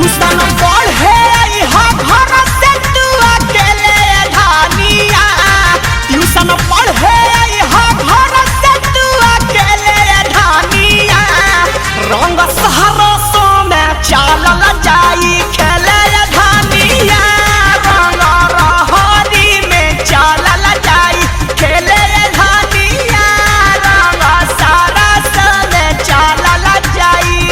Tuition पढ़े हा घर से तू अकेले धानिया ट्यूशन पढ़े हा घर से तू अकेले धानिया रंग सहरसों में चालल जाई खेले धानिया रंग रहरी में चालल जाई खेले धानिया रंग सरसों में चालल जाई।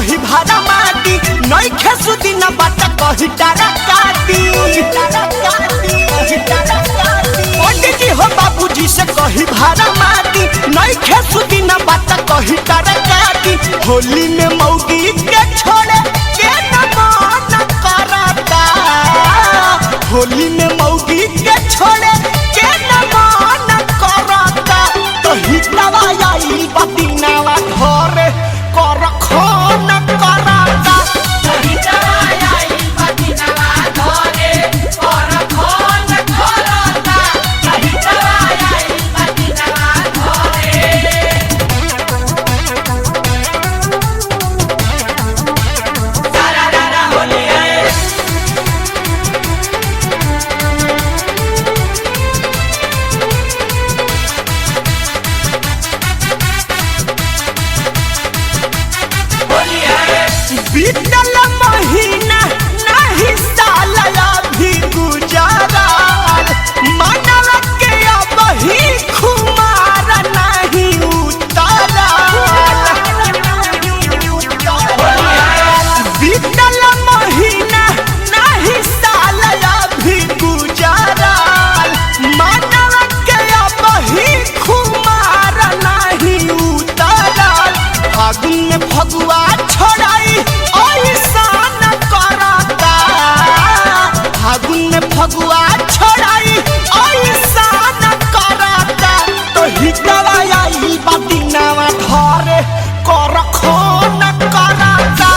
कही भाड़ा माटी नहीं खेसु दिन बात कही टारा काटी पंडित जी हो बाबूजी से कही भाड़ा माटी नहीं खेसु दिन बात कही टारा काटी होली में मौगी के छोड़े के न मन करता होली में मौगी के छोड़े के न मन करता तो हितवा आई बदिनावा घरे कर खोन करता बीतल महीना नहीं साल अभी गुजरल मनव के अब ही खुमार नहीं उतरल बीतल महीना नहीं साल अभी गुजरल मनव के अब ही खुमार नहीं उतरल फागुन में फगुआ छोड़ाई फगुआ छोड़ाई ऐसा न करता तो हितवा आई बदिनावा घरे कर खोन करता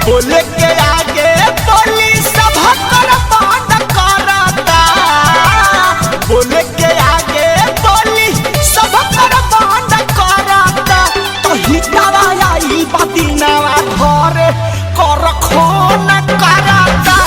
बोले के आगे बोली सब कर बंद करता बोले के आगे बोली सब कर बंद करता तो हितवा आई बदिनावा घरे कर खोन करता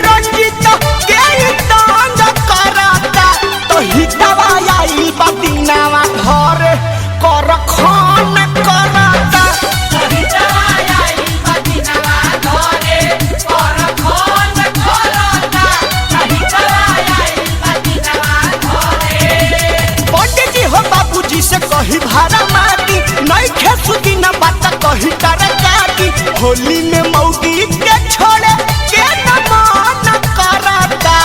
रंजित के तंग करता तो हितवा आई बदिनावा घरे कर खोन करता पंडित जी हो बाबूजी से कही भाड़ा माटी नहीं खेसु दिन बात कही टारा काटी होली में मौगी के छोड़े के न मन करता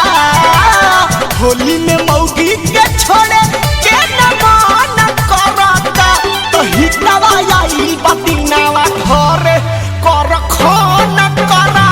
होली में मौगी के छोड़े के न मन करता तो हितवा आई बदिनावा घरे कर खोन करता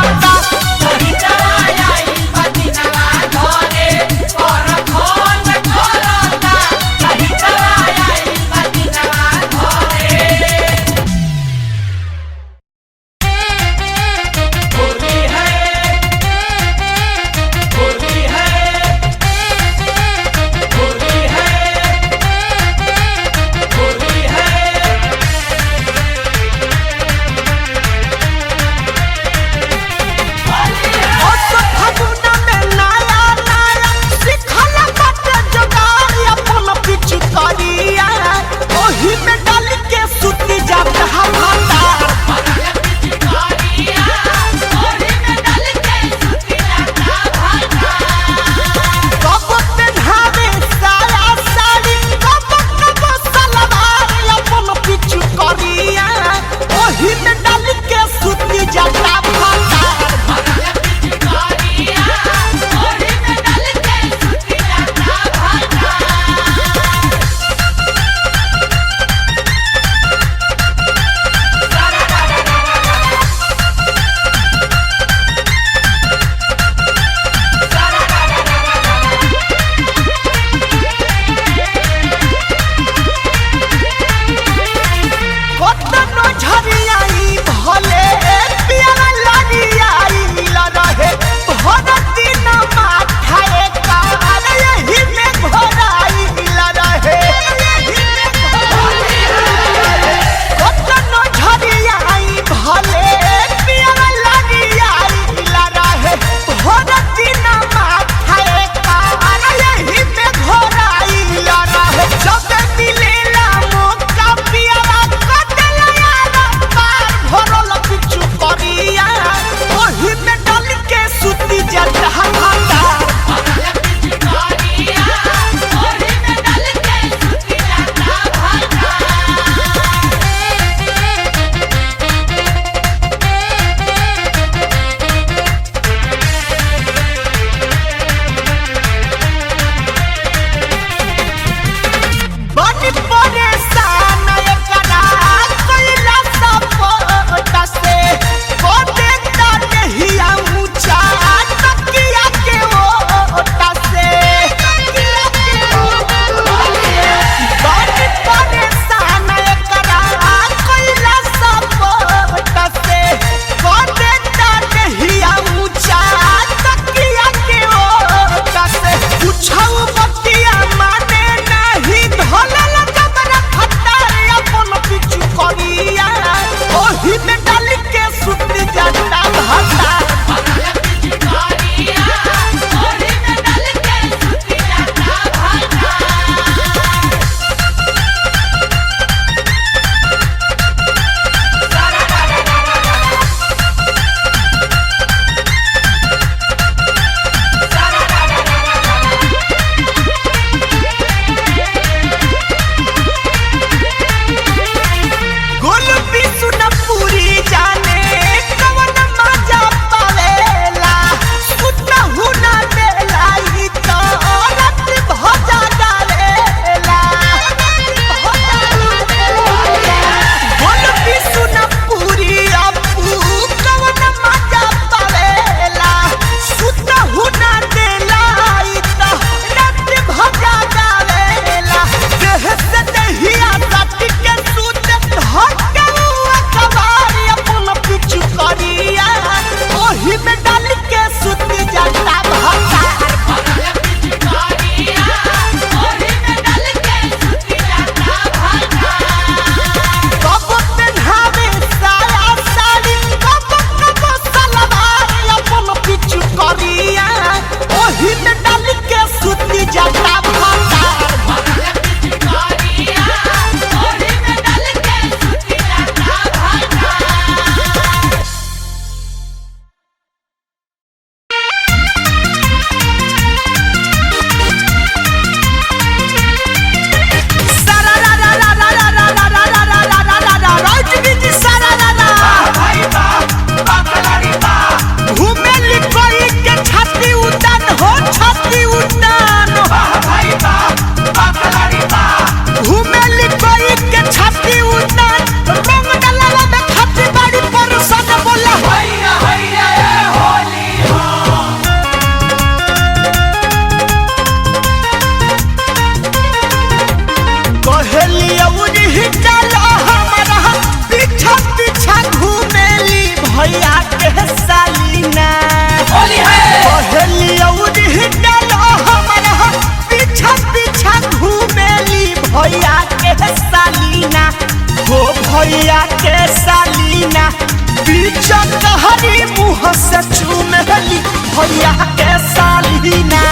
भैया के सालीना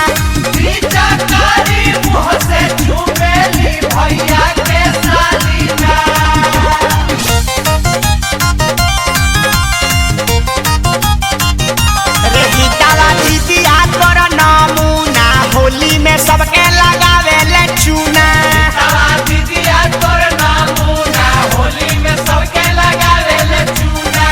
मुँह से चुमेली भैया के सालीना। दीदिया तोर नमूना होली में सबके लगावे ले चूना। दीदिया तोर नमूना होली में सबके लगावे ले चूना।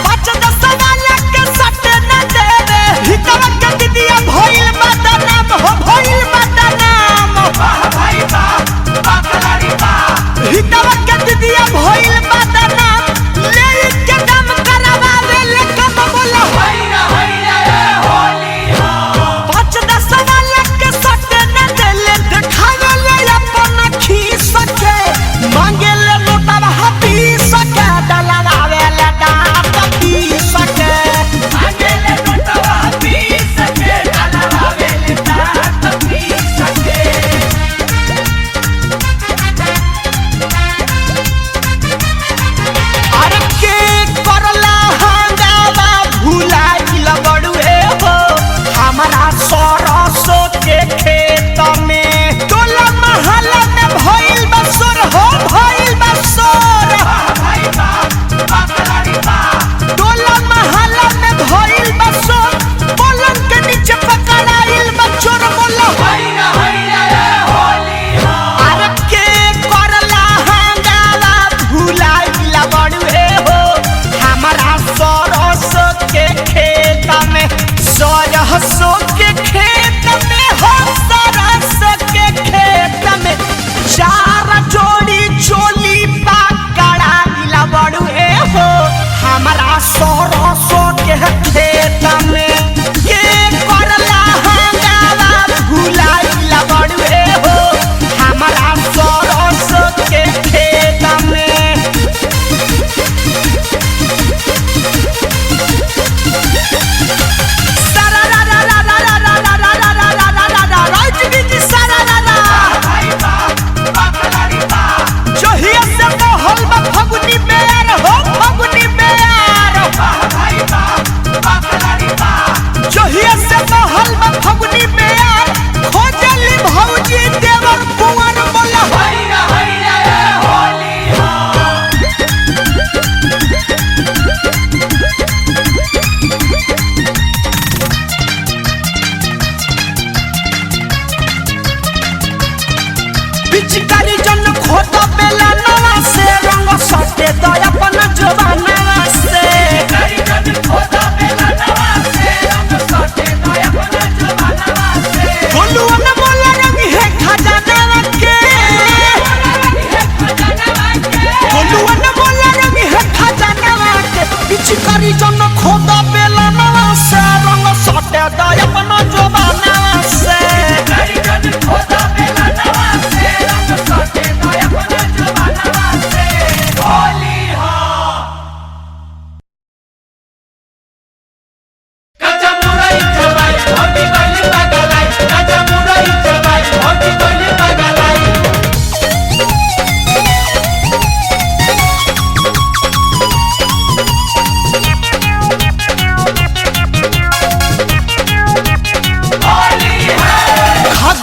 5-10 वाला के सट न दे रे हितवा के दीदिया भइल बदनाम हो भइल बदनाम। वाह भाई वाह बाकलारी वाह हितवा के दीदिया भइल बदनाम। ले के दम करावे ले कम बोला होइना होइना होली हो। 5-10 वाला के सट न देले देखावे ले अपन खीस के मांगे ले लोटवा हपीस के डलवावे ले दांत पीस के मांगे ले लोटवा हपीस के डलवावे ले दांत पीस के। अरे के करला हंगामा भुलाइल बड़ुए हो हमारा सरसों के खेत में। टोला महल्ला में भइल बसोर हो भइल बसोर। टोला महल्ला में भइल बसोर पलंग के नीचे पकड़ाइल बचोर बोला होइना होइना होली हो। अरे के करला हंगामा भुलाइल बड़ुए हो हमारा सरसों के खेत में। सरसों के खेत में हो सरसों के खेत में 4 जोड़ी चोली पकड़ाइल बड़ुए हो हमारा सरसों के खेत में। के करला हंगामा भुलाइल बड़ुए हो हमारा सरसों के खेत में। पिचकारी जन खोदा बेला नवा से रंग सटे तो अपन जवाना से। पिचकारी जन खोदा बेला नवा से रंग सटे तो अपन जवाना से। गोलुआ न बोला रंग है खजाना के गोलुआ न बोला रंग है खजाना के। पिचकारी जन खोदा बेला नवा से रंग सटे तो अपन जवाना से। पिचकारी जन खोदा बेला नवा से रंग सटे तो अपन जवाना से। होली हो कच्चा मुरई चबाई होली गली पगलाई। कच्चा मुरई चबाई होली गली पगलाई।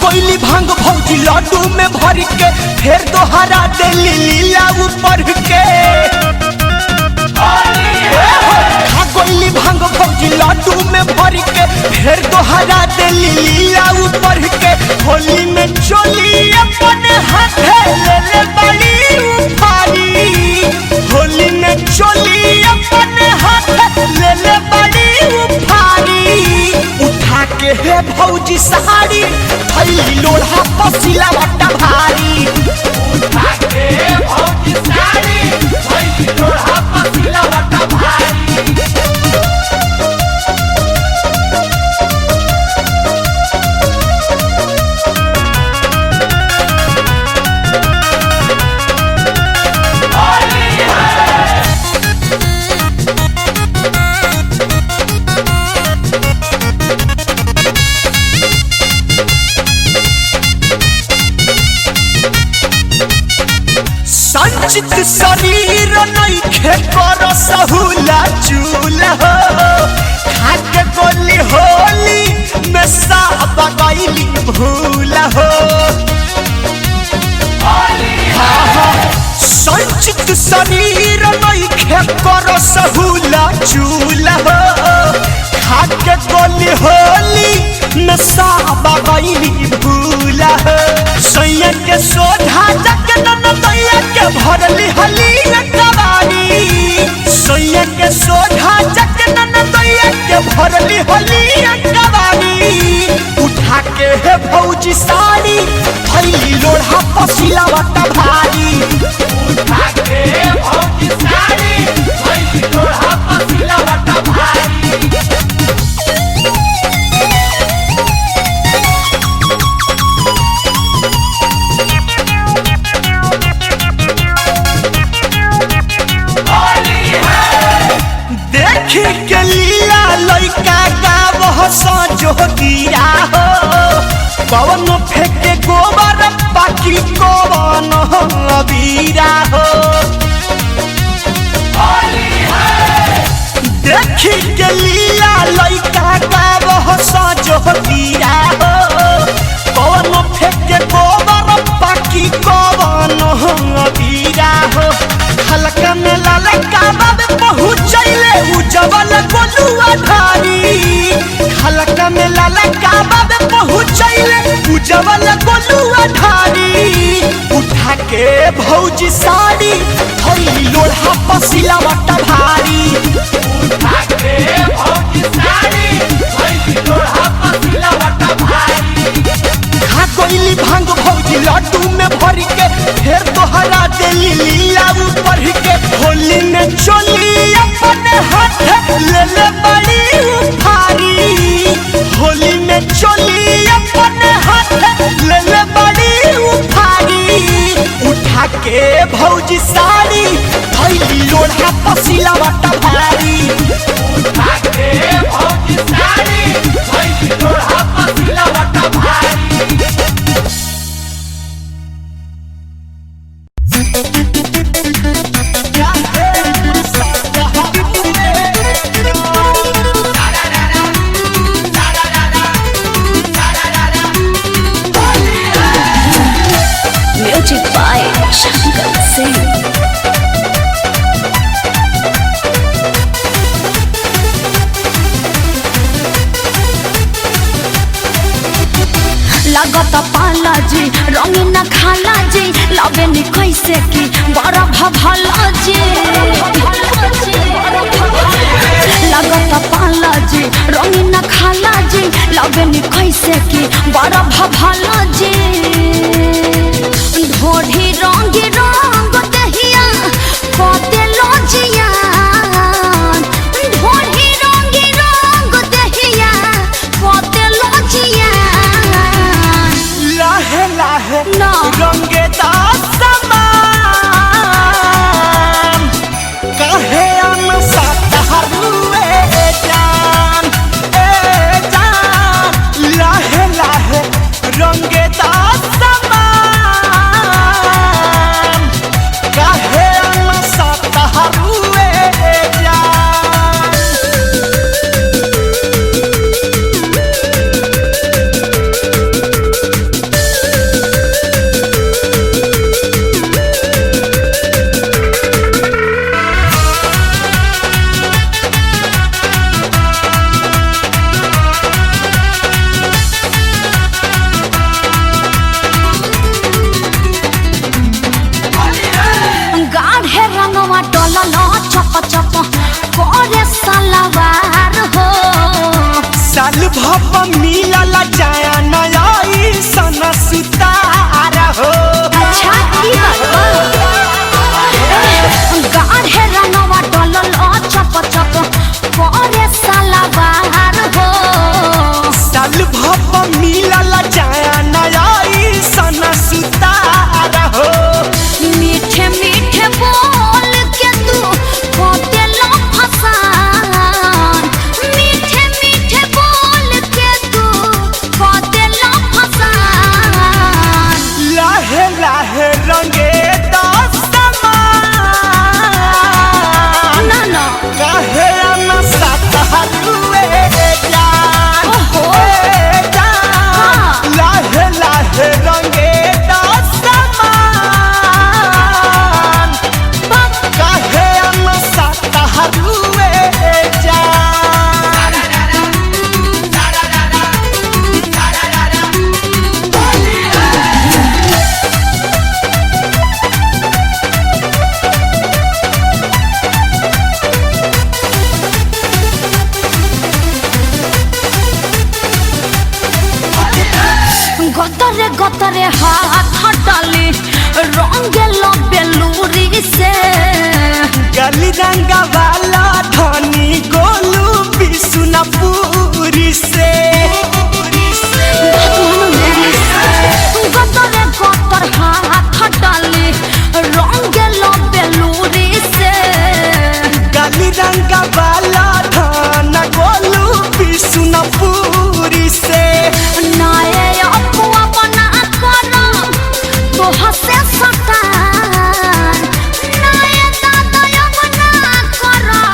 कोयली भांग भौजी लड्डू में भर के फिर दोहरा देली लीला ऊपर के। कोयली भांग भौजी लड्डू में भर के फिर दोहरा देली लीला ऊपर के। होली में चोली अपने हाथे ले ले बड़ी उफारी। होली में चोली अपने हाथे ले ले बड़ी उफारी। उठा के हे भौजी सहारी थैली लोढ़ा पसीला वट्टा भारी। उठा के भौजी सहारी थैली लोढ़ा पसीला वट्टा भारी। संचित शरीर नइखे कर सहुला चूल्हा खाके गोली हो में सब गईली भूल हो। संचित शरीर नइखे करो सहूला चूल हो। खाके गोली होली में सब गईली भूल हो। सैया के सोधा जक ननदैया के भरली हली कबाड़ी। सैया के सोधा जक ननदैया के भरली हली कबाड़ी। उठा के है भौजी साड़ी थैली लोढ़ा पसीला वटा भारी। उठा के है भौजी साड़ी थैली लोढ़ा पसीला वटा भारी। देखी के लीला लइका गावह सजो गिरा हो। पवन फेंके गोबर बाकी कौन अबीरा हो। देखी के लीला लइका गावह सजो गिरा हो। पवन फेंके गोबर बाकी कौन अबीरा हो। हल्का में ललका बाबे पहुँचैले उजवल गोलुआ धारी। हल्का में ललका बाबे पहुँचैले उजवल गोलुआ धारी। उठा के भौजी साड़ी थैली लोढ़ा पसीला वटा भारी। उठा के भौजी साड़ी थैली लोढ़ा पसीला वटा भारी। खा कोइली भांग भौजी लड्डू में भर के फिर तोहरा देली लीला ऊपर के। होली में चोली अपने हाथ ले ले बड़ी उफारी। होली में चोली अपने हाथ ले ले बड़ी उफारी। उठा के भौजी साड़ी थैली लोढ़ा पसीला वटा भारी। उठा के भौजी साड़ी थैली लोढ़ा पसीला वटा भारी। Music by Shankar Singh. लगता पाला जी रंगीन खाला जी लबे नी कैसे की बड़ा भला जी। लगता पाला जी रंगीन खाला जी लबे नी कैसे की बड़ा भला जी। ढोढ़ी रंगी रंग दहिया पते लोजिया। ढोढ़ी रंगी रंग दहिया पते लोजिया। लाहे लाहे ना। रंगे दास समान कहे अनसा तहरुए जान ए जान। लाहे लाहे रंगे दास समान गतरे गतरे हाथ डाली रंग लो बेलूरी से गली रंगा वाला धनी गोलू बिशुनपुरी से गतरे गतर हाथ डाली रंग लो बेलूरी से गली रंगा वाला धन गोलू बिशुनपुरी से नाये अपुआ बना करो तो हसे सटान नाये दादा बना करो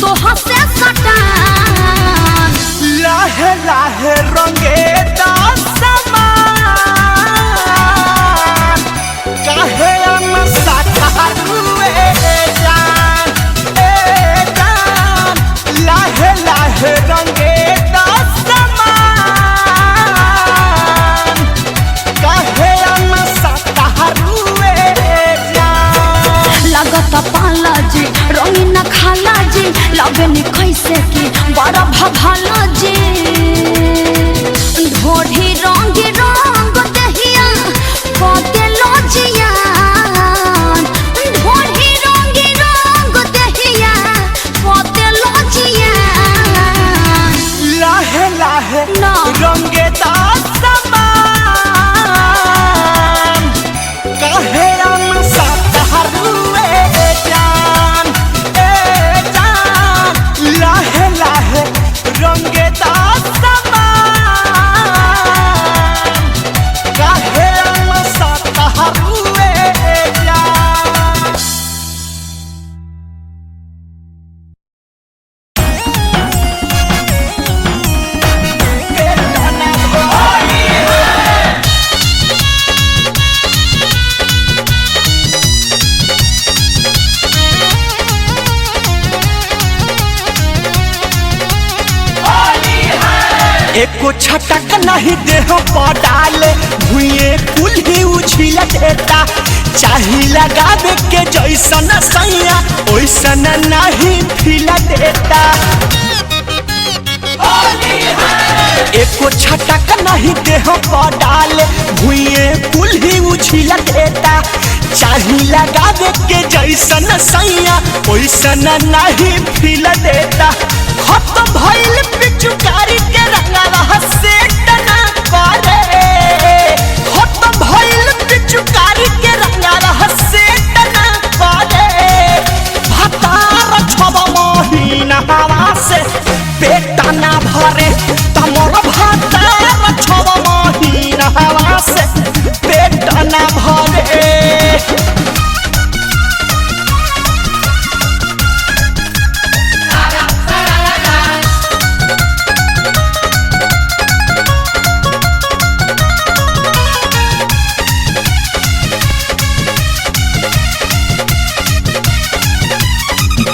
तो हसे सटान लाहे लाहे रंगे दासमान काहे अनसा खारुए जान ए जान लाहे लाहे रंगे दासमान काहे अनसा खारुए जान लगत पाला जी रंगीन खाला जी लबेनी कैसे की बड़ा भभाला जी ढोढ़ी रंग रंग दहिया कोते लोजिया ढोढ़ी रंग रंग दहिया कोते लोजिया लाहे लाहे ना। रंगे दासमान काहे अनसा खारुए जान ए जान लाहे लाहे रंगे दासमान काहे अनसा खारुए जान एको छटक नहीं देह पर डाले भुए कुल ही उछिल देता चाही लगावे के जैसन सैया ओइसन नहीं फिल देता एको छटक नहीं देह पर डाले भुए कुल ही उछिल देता चाही लगावे के जैसन सैया ओइसन नहीं फिल देता खत्म भइल पिचुकारी के रंगवा से तना करे खत्म भइल पिचुकारी के रंगवा से तना करे भतार छब महीना हवा से पेट ना भरे तमर भतार छब महीना हवा से पेट ना भरे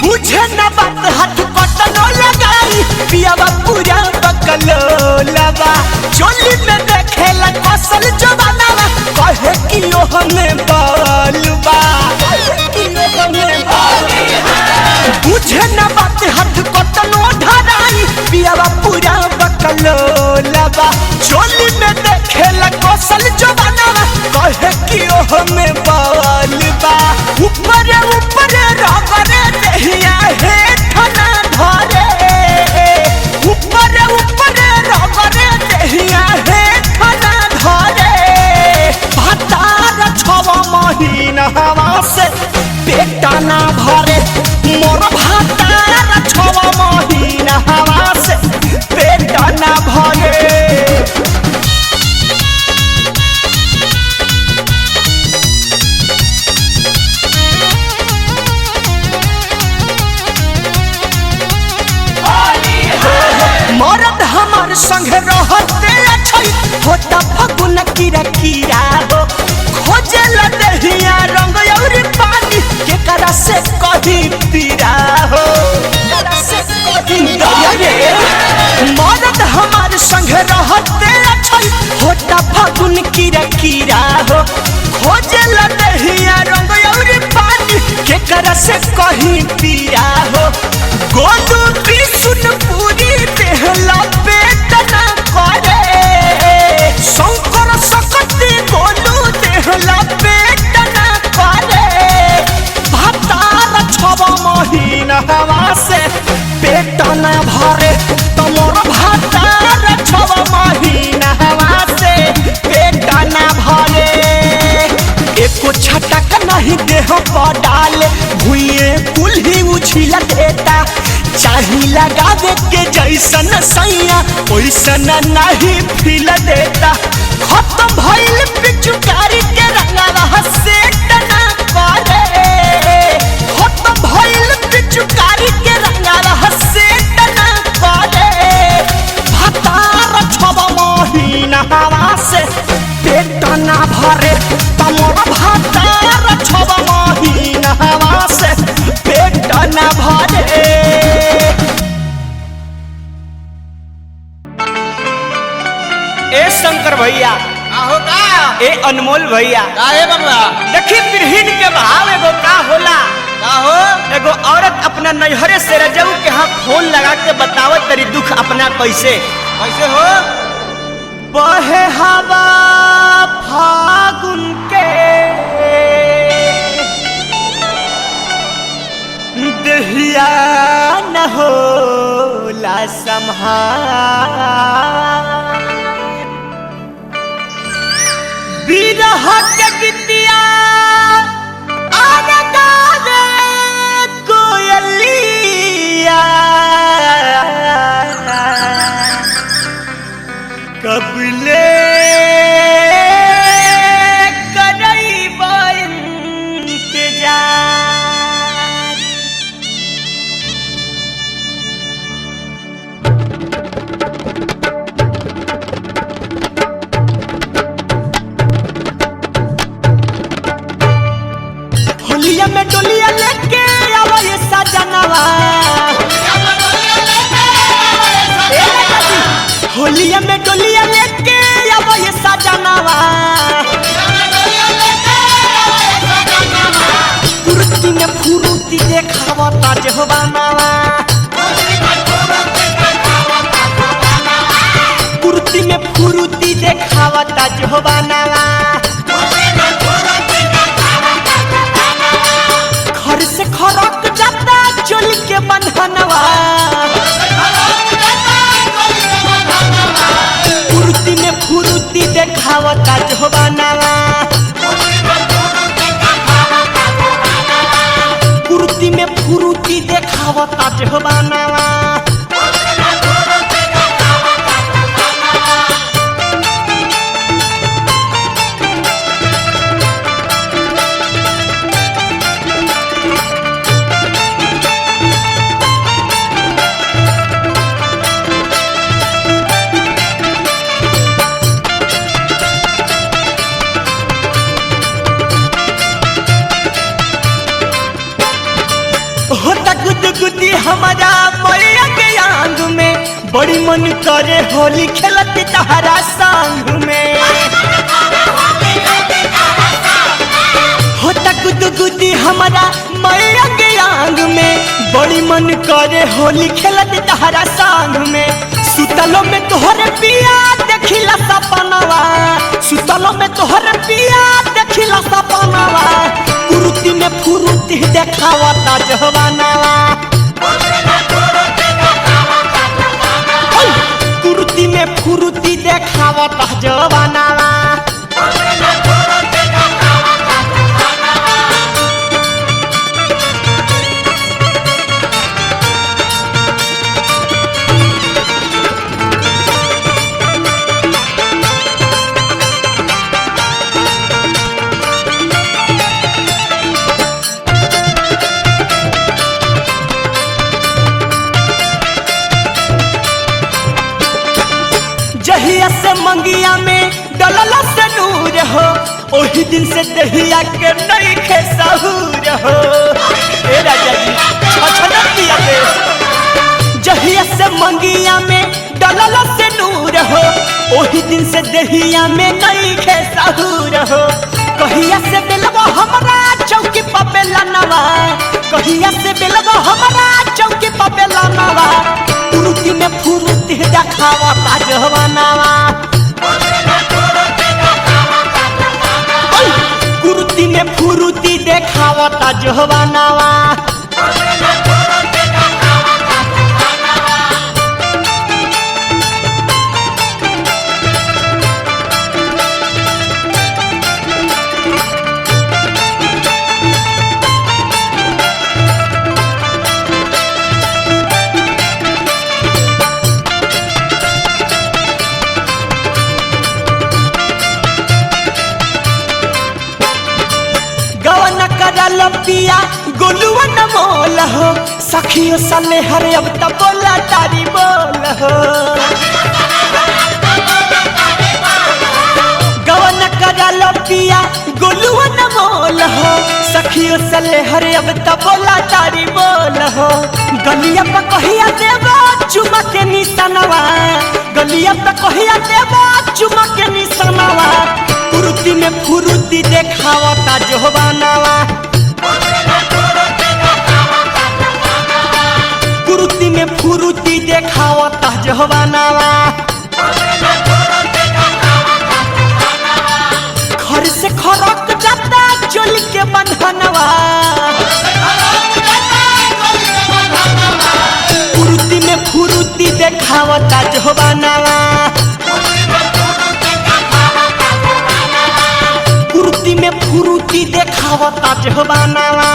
बुझे न बात हाथ कटनो लगाई पियावा पूरा बकलो लबा चोली में देखेला कसल जवाना कहे कि ओ हमें बालबा बुझे न बात हाथ कटनो धराई पियावा पूरा बकलो लबा चोली में देखेला कसल जवाना कहे कि ओ हमें बालबा ऊपर ऊपर रगरे देहिया हे ठना धरे ऊपर ऊपर रगरे देहिया हे ठना धरे भतार छव महीना हवा से पेट ना भरे मोर भतार छव महीना हवा से पेट ना भरे मरद हमार संग रहते अच्छी होता फगुन कीरा कीरा हो खोजे लदहिया रंग और पानी के करा से कभी पीरा हो मरद हमार संग रहते अच्छी होता फगुन कीरा कीरा हो खोजे लदहिया रंग और पानी के करा से कहीं पीरा हो गोलू बिशुनपुरी देहला पेट ना करे शंकर न भरे तमोर भातार 6 महीना से पेट न भरे एको छटक नहीं देह पर डाले भुइए कुल्ही उछिला देता चाही लगावे के जैसन सैया ओइसन नहीं फील देता खत्म भइल पिचुकारी के रंगवा से टना करे खत्म भइल पिचुकारी के रंगवा से टना करे भातार 6 महीना से पेट न भरे तमोर भातार 6 महीना से पेट न भरे। ए शंकर भैया आहो का ए अनमोल भैया काहे बंगला देखी बिरहीन के भाव एगो का होला काहो एगो औरत अपना नैहरे से रजऊ के हाथ फोन लगा के बतावत तरी दुख अपना कैसे कैसे हो बहे हवा फागुन के दहिया न होला संहार बिरह के गीतिया आने गावे कोयलिया कबले करैबा इंतजार होलिया में डोलिया लेके आवा ये सजनवा होलिया में डोलिया लेके आवा ये सजनवा कुर्ती में फुरुती देखावा ताज होबानावा कुर्ती में फुरुती देखावा ताज होबानावा घर से खरक जाता चोल के बंधनवा कुर्ती में फुरुती देखावता जोबानावा कुर्ती में फुरुती देखावता जोबानावा होता गुदगुदी हमारा मैया के आंग में बड़ी मन करे होली खेलत तहरा संग में होता गुदगुदी हमारा मैया के आंग में बड़ी मन करे होली खेलत तहरा संग में सुतलो में तोहरे पिया देखिला सपनवा सुतलो में तोहरे पिया देखिला सपनवा कुर्ती में फुरुती देखावता जवानावा कुर्ती में फुरुती देखावता जवानावा जहिया से मंगिया में डलला से नूर हो ओही दिन से दहिया के नहीं खे सहूर हो ए राजा जी छछना पिया के जहिया से मंगिया में डलला से नूर हो ओही दिन से दहिया में नहीं खे सहूर हो कहिया से बेलवा हमरा चौकी पर बेलनवा कहिया से बेलवा हमरा चौकी पर बेलनवा कुर्ती में फुरुती देखावा जवानावा कुर्ती में फुरुती देखावा जवानावा पिया गोलुआ न मोल हो सखियो सले हरे अब त बोला तारी बोल हो गवन करल पिया गोलुआ न मोल हो सखियो सले हरे अब त बोला तारी बोल हो गलिया पे कहिया देबा चुमा के निशानवा गलिया पे कहिया देबा चुमा के निशानवा कुरुती में फुरुती देखावता जोहबानावा कुरुती में फुरुती देखावता जोहबानावा घर से खरक जाता चोली के बंधनवा कुरुती में फुरुती देखावता जोहबानावा कुरुती में फुरुती देखावता जोहबानावा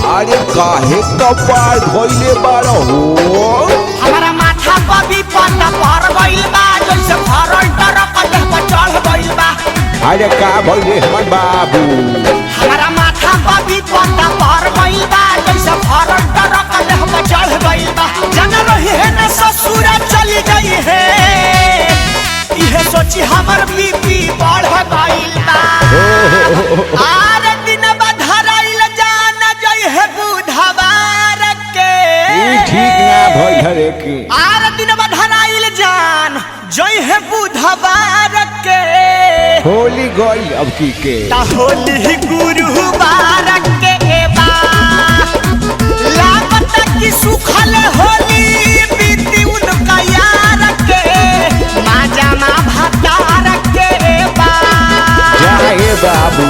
अरे काहे कपार धोइले बारो हो हमारा माथा पर भी पता पर गइल बा जैसे भरल ट्रक देह पर चढ़ गइल बा अरे का भइले हमर बाबू हमारा माथा पर भी पता पर गइल बा जैसे भरल ट्रक देह पर चढ़ गइल बा जन रही है न ससुर चली गई है इहे सोची हमर बीपी बढ़ गइल बा आरे दिन बधराइल जान जई है बुधवार के ठीक ना भइल रे की आरे दिन बधराइल जान जई है बुधवार के होली गई अब की के ता होली गुरुवार के बा लागत की सुखल होली बीती उनका यार के माजा मा भतार के बा जाए बाबू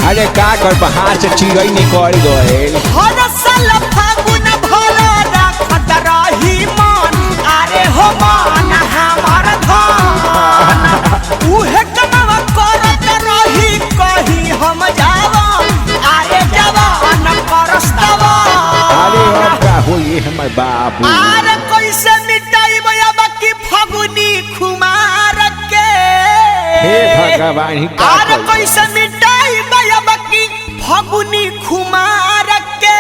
अरे का कर बाहर से चिड़ै निकल गए हर साल फागुन भरा रखत रही मन अरे हो मन हमर धन उहे कनवा करत रही कहीं हम जावन अरे जवान परस्तवा अरे अब का होई हमर बाबू अरे कैसे मिटाई बया बाकी फागुनी खुमार के हे भगवान ही का अरे कैसे मिटाई बया बाकी फागुनी खुमार के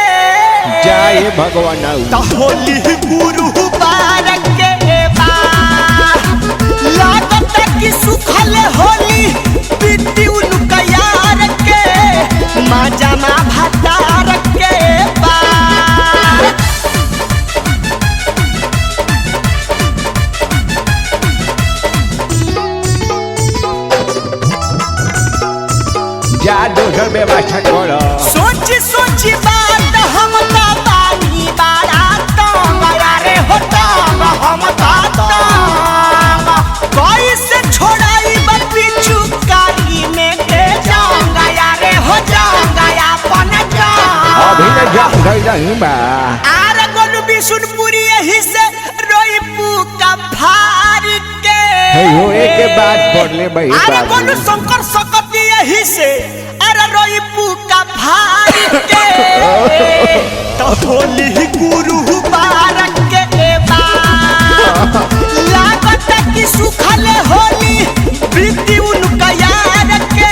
जाए भगवान ता होली गुरुवार के बा लागत की सुखल होली बीती उनका यार के माजा मा भतार के बा जा दोसर व्यवस्था कर सोच सोच बात हम ता बानी बारा तंग रे हो तंग हम ता तंग कैसे छोड़ाई बिच्छू कारी में के जाऊंगा रे हो जाऊंगा अपन अभी न जाऊंगा जा नहीं बा आरे गोलू बिशुनपुरी यही से रोई पूका फार के हो एक बात पढ़ ले भाई अरे बाबू गोलू शंकर सकती यही से अरे रोई पूका फार के तो होली गुरुवार के बा लागत की सुखल होली बीती उनका यार के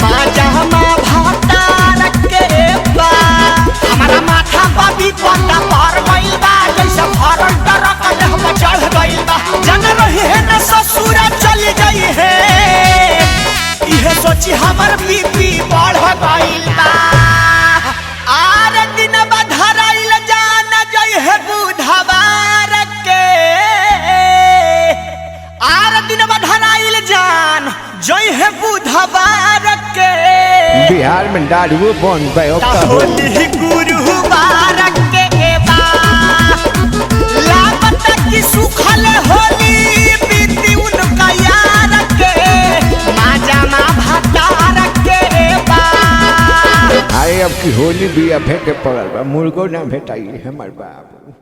माजा मा भतार के बा हमारा माथा पर भी पता पर गइल बा जैसे भरल ट्रक देह पर चढ़ गइल बा जन रही है न ससुर चली गई है इहे सोची हमर बीपी बढ़ गइल बा आरे दिन बधराइल जान जई है बुधवार के आरे दिन बधराइल जान जई है बुधवार के बिहार में दारू बन पे होली गुरु कुहबार के बा लागत कि सुखल होली बीती उनका यार के माजा मा भतार के बा। अरे अब की होली भी फेंके पड़ल बा मुर्गो ना भेटाई हमार बाबू।